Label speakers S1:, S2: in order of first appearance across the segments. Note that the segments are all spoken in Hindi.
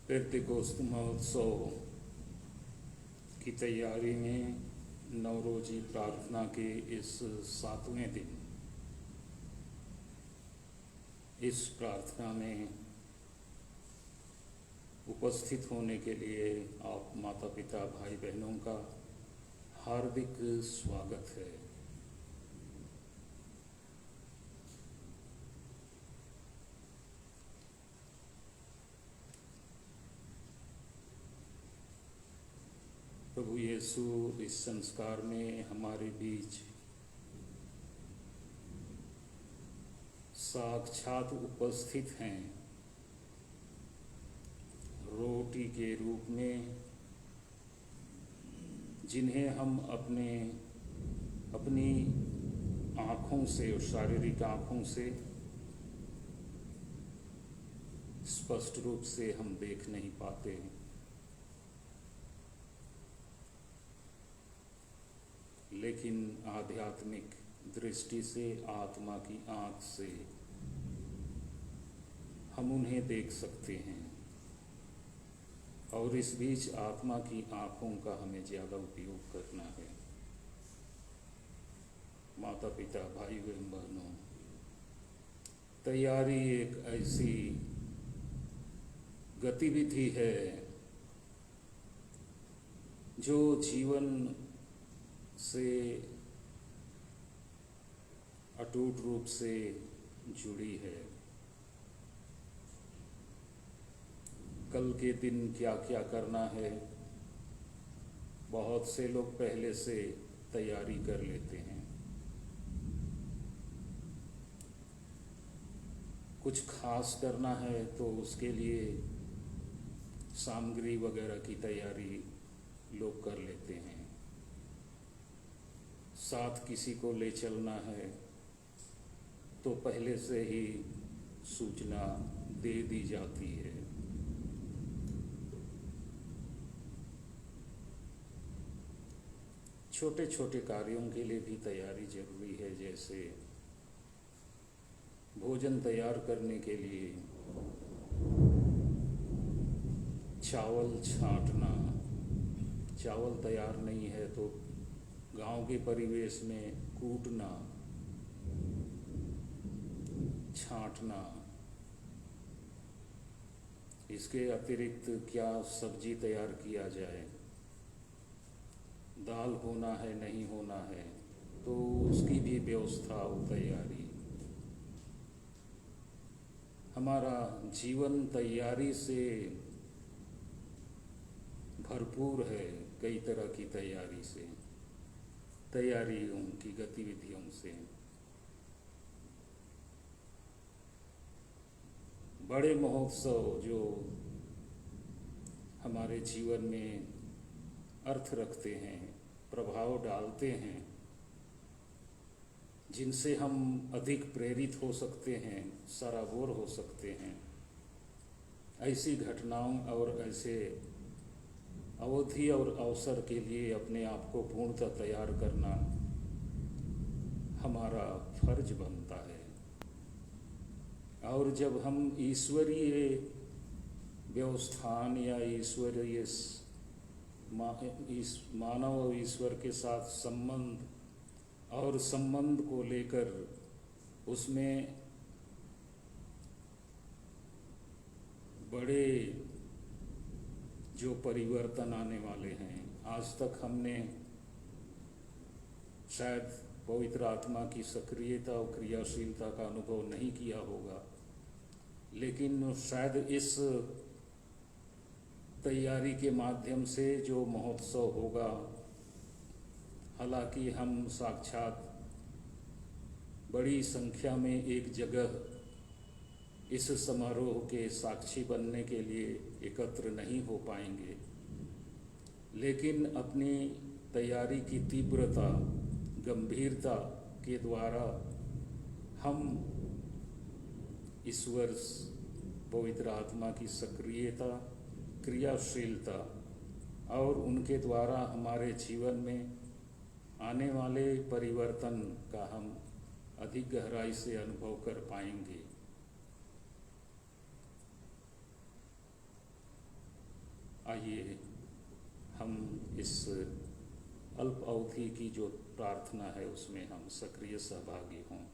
S1: पेंतिकोस्त महोत्सव की तैयारी में नवरोजी प्रार्थना के इस 7वें दिन इस प्रार्थना में उपस्थित होने के लिए आप माता पिता भाई बहनों का हार्दिक स्वागत है। प्रभु यीशु इस संस्कार में हमारे बीच साक्षात उपस्थित हैं, रोटी के रूप में, जिन्हें हम अपनी आँखों से और शारीरिक आँखों से स्पष्ट रूप से हम देख नहीं पाते हैं, लेकिन आध्यात्मिक दृष्टि से, आत्मा की आँख से हम उन्हें देख सकते हैं। और इस बीच आत्मा की आँखों का हमें ज़्यादा उपयोग करना है। माता पिता भाई बहनों, तैयारी एक ऐसी गतिविधि है जो जीवन से अटूट रूप से जुड़ी है। कल के दिन क्या क्या करना है, बहुत से लोग पहले से तैयारी कर लेते हैं। कुछ खास करना है तो उसके लिए सामग्री वगैरह की तैयारी लोग कर लेते हैं। साथ किसी को ले चलना है तो पहले से ही सूचना दे दी जाती है। छोटे छोटे कार्यों के लिए भी तैयारी जरूरी है, जैसे भोजन तैयार करने के लिए चावल छांटना। चावल तैयार नहीं है तो गांव के परिवेश में कूटना, छांटना। इसके अतिरिक्त क्या सब्जी तैयार किया जाए, दाल होना है नहीं होना है तो उसकी भी व्यवस्था और तैयारी। हमारा जीवन तैयारी से भरपूर है, कई तरह की तैयारी से, तैयारियों की गतिविधियों से। बड़े महोत्सव जो हमारे जीवन में अर्थ रखते हैं, प्रभाव डालते हैं, जिनसे हम अधिक प्रेरित हो सकते हैं, सराबोर हो सकते हैं, ऐसी घटनाओं और ऐसे अवधि और अवसर के लिए अपने आप को पूर्णतः तैयार करना हमारा फर्ज बनता है। और जब हम ईश्वरीय व्यवस्थान या ईश्वरीय मानव और ईश्वर के साथ संबंध को लेकर उसमें बड़े जो परिवर्तन आने वाले हैं, आज तक हमने शायद पवित्र आत्मा की सक्रियता और क्रियाशीलता का अनुभव नहीं किया होगा, लेकिन शायद इस तैयारी के माध्यम से जो महोत्सव होगा, हालांकि हम साक्षात बड़ी संख्या में एक जगह इस समारोह के साक्षी बनने के लिए एकत्र नहीं हो पाएंगे, लेकिन अपनी तैयारी की तीव्रता, गंभीरता के द्वारा हम ईश्वर पवित्र आत्मा की सक्रियता, क्रियाशीलता और उनके द्वारा हमारे जीवन में आने वाले परिवर्तन का हम अधिक गहराई से अनुभव कर पाएंगे। आइए हम इस अल्प अवधि की जो प्रार्थना है उसमें हम सक्रिय सहभागी हों।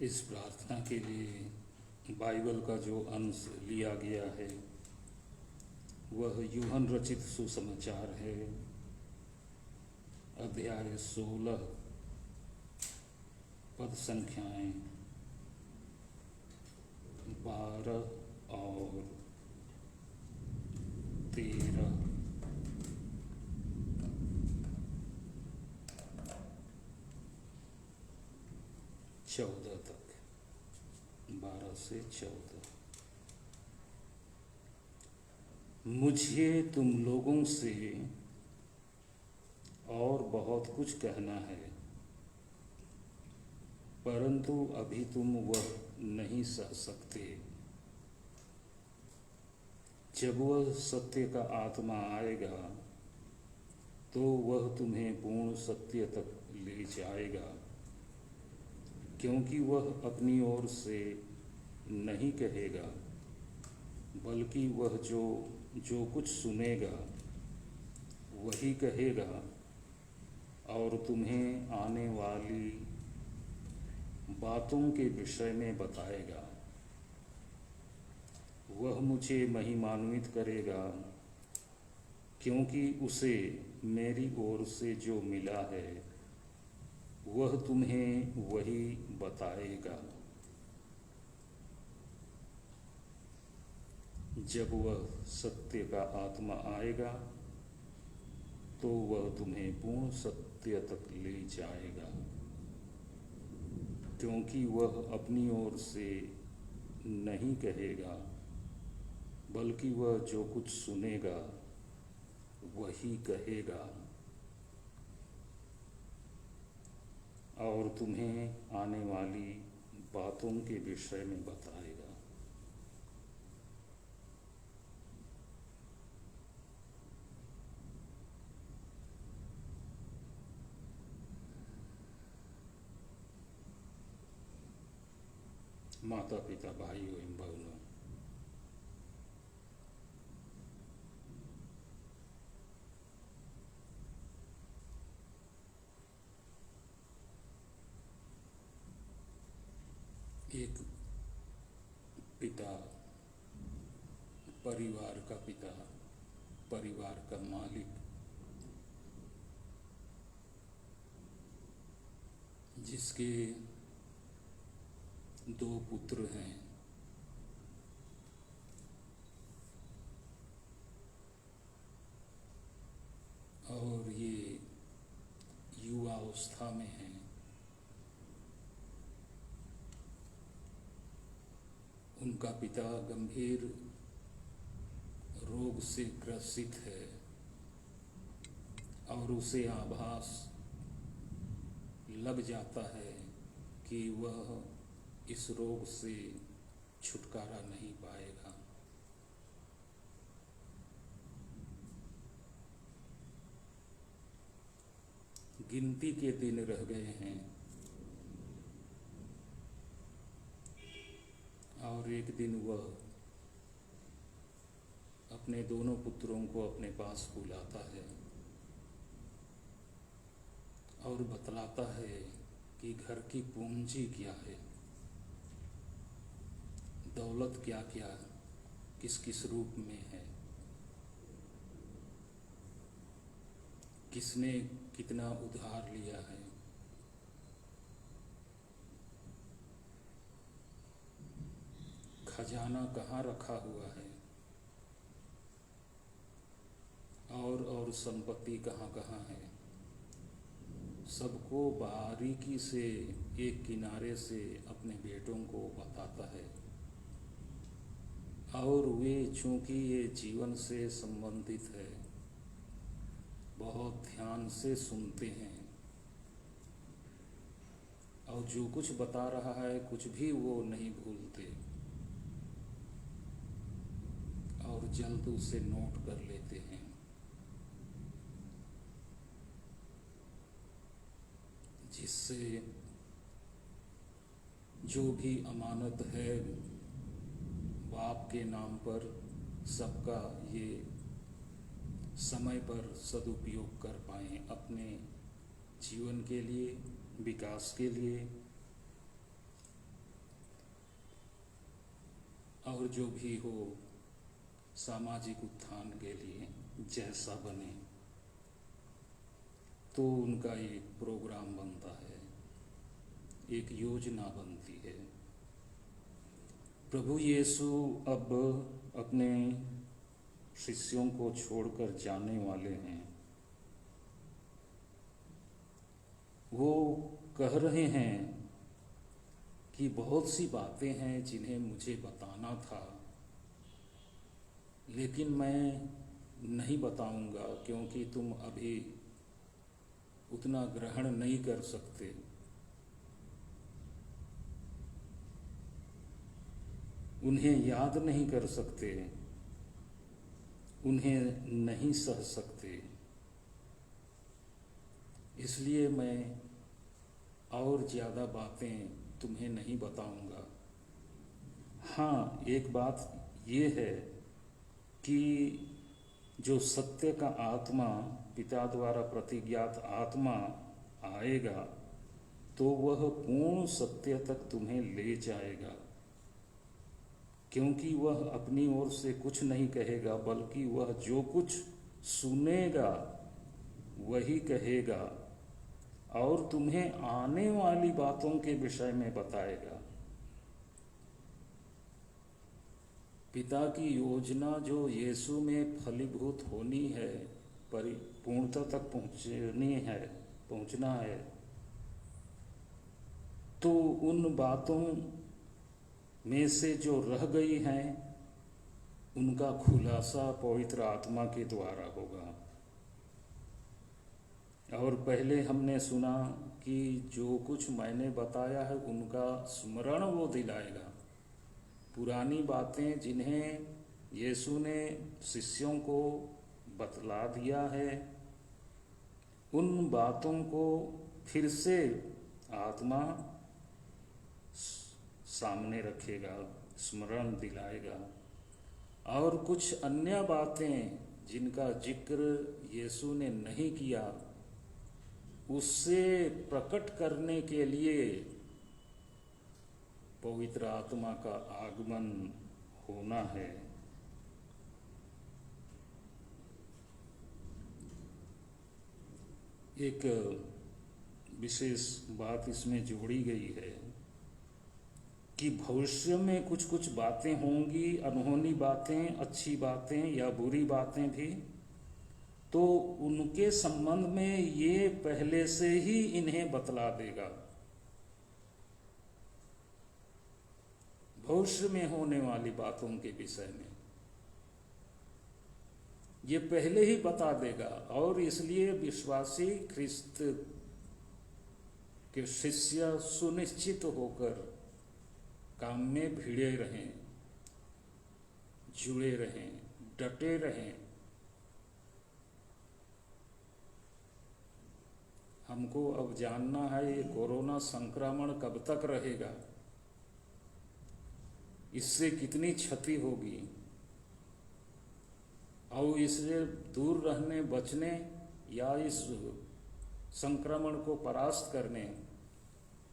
S1: इस प्रार्थना के लिए बाइबल का जो अंश लिया गया है वह यूहन्ना रचित सुसमाचार है, अध्याय 16 पद संख्याएं 12 और 13। चौदह तक, 12 से 14। मुझे तुम लोगों से और बहुत कुछ कहना है, परंतु अभी तुम वह नहीं सह सकते। जब वह सत्य का आत्मा आएगा तो वह तुम्हें पूर्ण सत्य तक ले जाएगा, क्योंकि वह अपनी ओर से नहीं कहेगा, बल्कि वह जो कुछ सुनेगा वही कहेगा और तुम्हें आने वाली बातों के विषय में बताएगा। वह मुझे महिमान्वित करेगा, क्योंकि उसे मेरी ओर से जो मिला है वह तुम्हें वही बताएगा। जब वह सत्य का आत्मा आएगा तो वह तुम्हें पूर्ण सत्य तक ले जाएगा, क्योंकि वह अपनी ओर से नहीं कहेगा, बल्कि वह जो कुछ सुनेगा वही कहेगा और तुम्हें आने वाली बातों के विषय में बताएगा। माता पिता भाई एवं बहनों, एक पिता, परिवार का पिता, परिवार का मालिक, जिसके 2 पुत्र हैं और ये युवावस्था में हैं। उनका पिता गंभीर रोग से ग्रसित है और उसे आभास लग जाता है कि वह इस रोग से छुटकारा नहीं पाएगा। गिनती के दिन रह गए हैं और एक दिन वह अपने दोनों पुत्रों को अपने पास बुलाता है और बतलाता है कि घर की पूंजी क्या है, दौलत क्या क्या किस किस रूप में है, किसने कितना उधार लिया है, खजाना कहाँ रखा हुआ है और संपत्ति कहाँ कहाँ है। सबको बारीकी से एक किनारे से अपने बेटों को बताता है और वे चूंकि ये जीवन से संबंधित है बहुत ध्यान से सुनते हैं और जो कुछ बता रहा है कुछ भी वो नहीं भूलते और जल्द उसे नोट कर लेते हैं। जिससे जो भी अमानत है बाप के नाम पर सबका ये समय पर सदुपयोग कर पाएं, अपने जीवन के लिए, विकास के लिए और जो भी हो सामाजिक उत्थान के लिए जैसा बने। तो उनका एक प्रोग्राम बनता है, एक योजना बनती है। प्रभु यीशु अब अपने शिष्यों को छोड़कर जाने वाले हैं। वो कह रहे हैं कि बहुत सी बातें हैं जिन्हें मुझे बताना था, लेकिन मैं नहीं बताऊंगा क्योंकि तुम अभी उतना ग्रहण नहीं कर सकते। उन्हें याद नहीं कर सकते, उन्हें नहीं सह सकते, इसलिए मैं और ज़्यादा बातें तुम्हें नहीं बताऊंगा। हाँ, एक बात ये है कि जो सत्य का आत्मा, पिता द्वारा प्रतिज्ञात आत्मा आएगा तो वह पूर्ण सत्य तक तुम्हें ले जाएगा, क्योंकि वह अपनी ओर से कुछ नहीं कहेगा, बल्कि वह जो कुछ सुनेगा वही कहेगा और तुम्हें आने वाली बातों के विषय में बताएगा। पिता की योजना जो यीशु में फलीभूत होनी है, परिपूर्णता तक पहुंचना है, तो उन बातों में से जो रह गई हैं उनका खुलासा पवित्र आत्मा के द्वारा होगा। और पहले हमने सुना कि जो कुछ मैंने बताया है उनका स्मरण वो दिलाएगा। पुरानी बातें जिन्हें यीशु ने शिष्यों को बतला दिया है, उन बातों को फिर से आत्मा सामने रखेगा, स्मरण दिलाएगा। और कुछ अन्य बातें जिनका जिक्र यीशु ने नहीं किया, उससे प्रकट करने के लिए पवित्र आत्मा का आगमन होना है। एक विशेष बात इसमें जोड़ी गई है कि भविष्य में कुछ कुछ बातें होंगी, अनहोनी बातें, अच्छी बातें या बुरी बातें भी, तो उनके संबंध में ये पहले से ही इन्हें बतला देगा। भविष्य में होने वाली बातों के विषय में ये पहले ही बता देगा। और इसलिए विश्वासी ख्रिस्त के शिष्य सुनिश्चित होकर काम में भिड़े रहें, जुड़े रहें, डटे रहें। हमको अब जानना है ये कोरोना संक्रमण कब तक रहेगा, इससे कितनी क्षति होगी, और इससे दूर रहने, बचने या इस संक्रमण को परास्त करने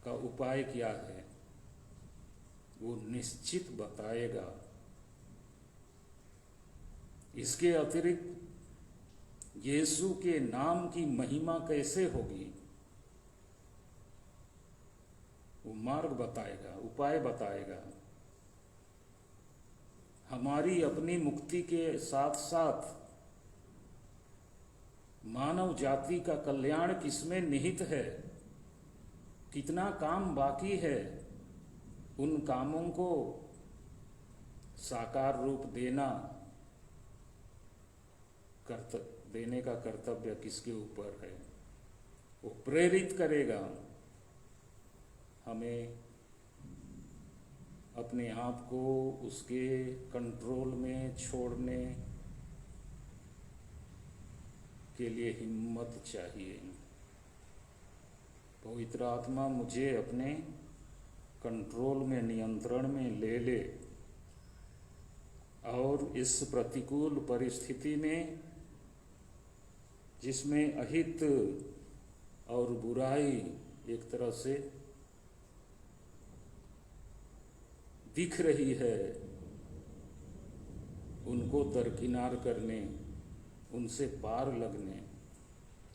S1: का उपाय क्या है, वो निश्चित बताएगा। इसके अतिरिक्त यीशु के नाम की महिमा कैसे होगी, वो मार्ग बताएगा, उपाय बताएगा। हमारी अपनी मुक्ति के साथ साथ मानव जाति का कल्याण किसमें निहित है, कितना काम बाकी है, उन कामों को साकार रूप देने का कर्तव्य किसके ऊपर है। वो प्रेरित करेगा हमें अपने आप को उसके कंट्रोल में छोड़ने के लिए हिम्मत चाहिए। पवित्र आत्मा मुझे अपने कंट्रोल में, नियंत्रण में ले ले और इस प्रतिकूल परिस्थिति में, जिसमें अहित और बुराई एक तरह से दिख रही है, उनको दरकिनार करने, उनसे पार लगने,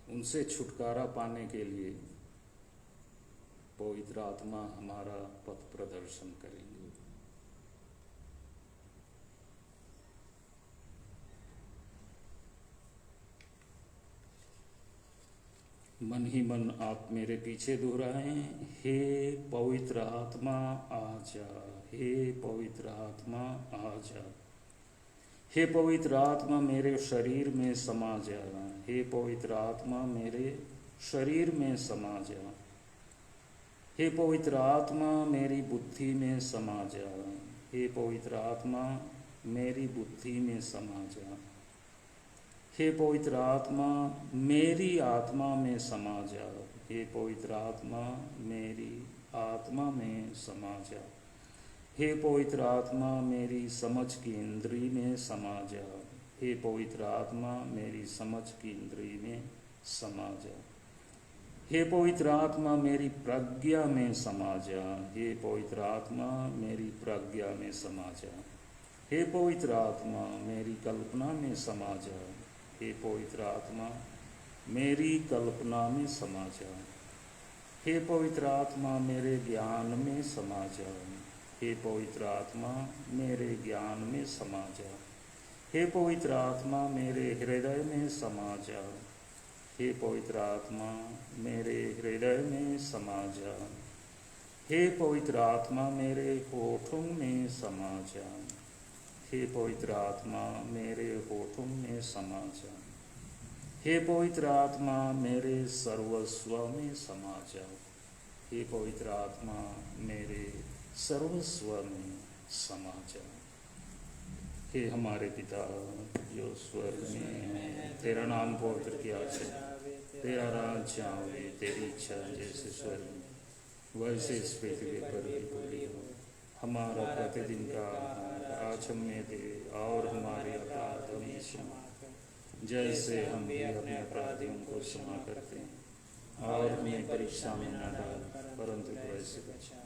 S1: उनसे छुटकारा पाने के लिए पवित्र आत्मा हमारा पथ प्रदर्शन करेंगे। मन ही मन आप मेरे पीछे दोहराएं, हे पवित्र आत्मा आजा, हे पवित्र आत्मा आजा, हे पवित्र आत्मा मेरे शरीर में समा जा, हे पवित्र आत्मा मेरे शरीर में समा जा, हे पवित्र आत्मा मेरी बुद्धि में समा जा, हे पवित्र आत्मा मेरी बुद्धि में समा जा, हे पवित्र आत्मा मेरी आत्मा में समा जा, हे पवित्र आत्मा मेरी आत्मा में समा जा, हे पवित्र आत्मा मेरी समझ की इंद्री में समा जा, हे पवित्र आत्मा मेरी समझ की इंद्रिय में समा जा। हे पवित्र आत्मा मेरी प्रज्ञा में समा जा। हे पवित्र आत्मा मेरी प्रज्ञा में समा जा। हे पवित्र आत्मा मेरी कल्पना में समा जा। हे पवित्र आत्मा मेरी कल्पना में समा जा। हे पवित्र आत्मा मेरे ज्ञान में समा जा। हे पवित्र आत्मा मेरे ज्ञान में समा जा। हे पवित्र आत्मा मेरे हृदय में समा जा। हे पवित्र आत्मा मेरे हृदय में समा जा। हे पवित्र आत्मा मेरे होठों में समा जा। हे पवित्र आत्मा मेरे होठों में समा जा। हे पवित्र आत्मा मेरे सर्वस्व में समा जा। हे पवित्र आत्मा मेरे सर्वस्व में समा जा। हे हमारे पिता जो स्वर्ग में है, तेरा नाम पवित्र किया जाए, तेरा राज्य आवे, तेरी इच्छा जैसे स्वर्ग में वैसे इस पृथ्वी पर भी पूरी हो। हमारा प्रतिदिन का आहार आज हमें दे और हमारे अपराध हमें क्षमा कर, जैसे हम भी अपने अपराधियों को क्षमा करते हैं, और हमें परीक्षा में न डाल परंतु बुराई से बचा।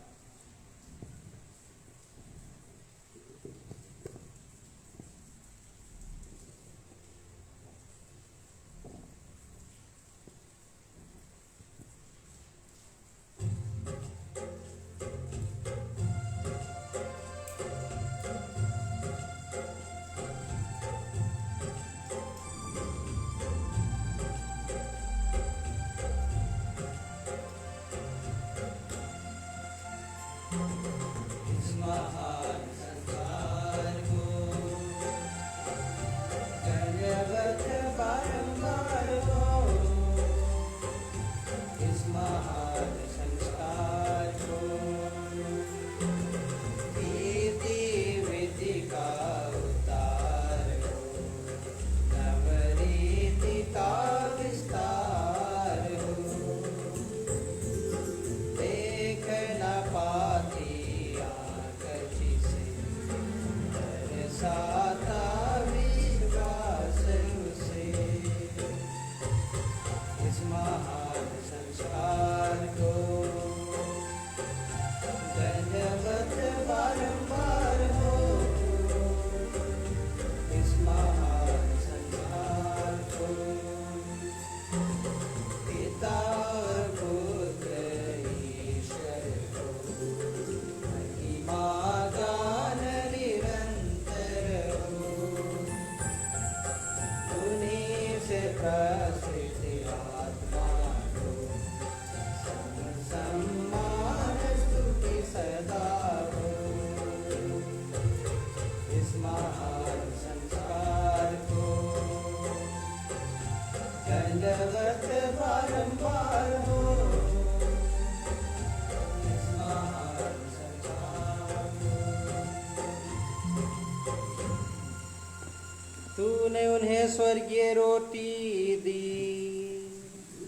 S2: तूने उन्हें स्वर्गीय रोटी दी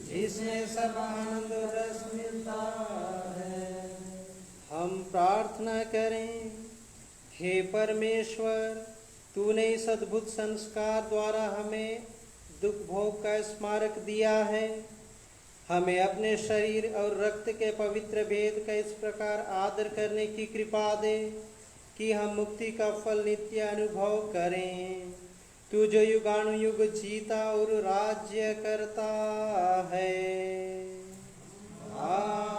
S2: जिसमें सब आनंद रस मिलता है। हम प्रार्थना करें। हे परमेश्वर, तूने इस अद्भुत संस्कार द्वारा हमें दुख भोग का स्मारक दिया है। हमें अपने शरीर और रक्त के पवित्र भेद का इस प्रकार आदर करने की कृपा दे कि हम मुक्ति का फल नित्य अनुभव करें। तू जो युगानुयुग जीता और राज्य करता है। आमीन।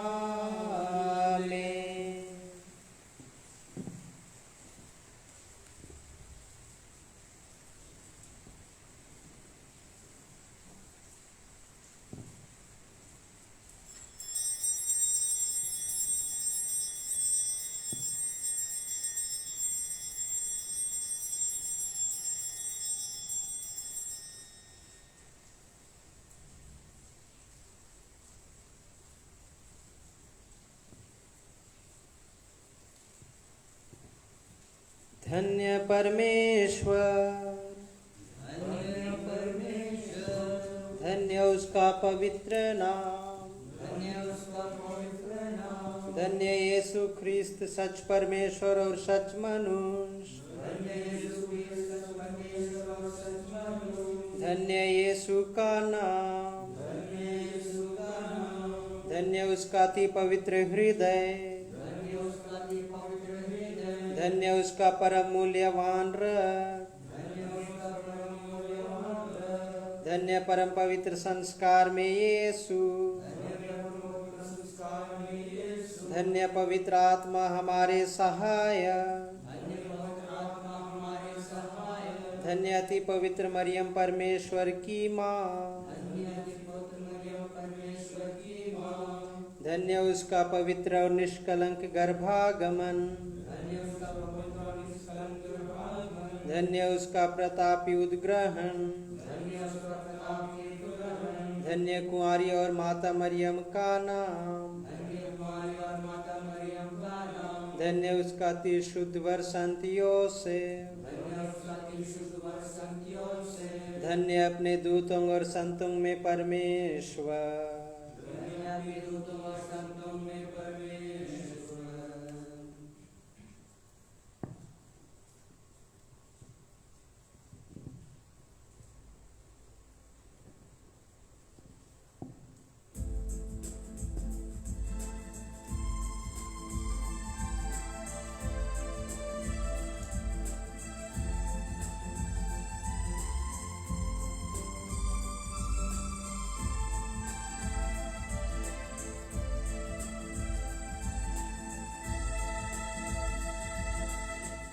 S2: धन्य परमेश्वर, धन्य उसका पवित्र नाम, धन्य यीशु ख्रिस्त सच परमेश्वर और सच मनुष्य। धन्य यीशु का नाम, धन्य उसका अति पवित्र हृदय, धन्य उसका परम मूल्यवान रक्त, धन्य परम पवित्र संस्कार में यीशु, धन्य पवित्र आत्मा हमारे सहायक, धन्य अति पवित्र मरियम परमेश्वर की माँ, धन्य उसका पवित्र और निष्कलंक गर्भागमन, धन्य उसका प्रतापी उद्ग्रहण, धन्य कुंवारी और माता मरियम का नाम, धन्य उसका अति शुद्ध वर संत योसेफ, धन्य अपने दूतों और संतों में परमेश्वर।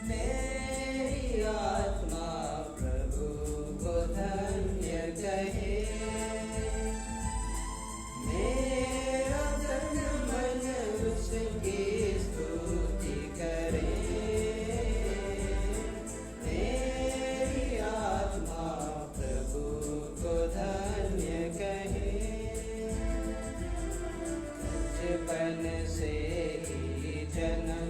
S2: मेरी आत्मा प्रभु को धन्य कहे, मेरा तन मन उसकी स्तुति करे। मेरी आत्मा प्रभु को धन्य कहे, बचपन से ही जन्म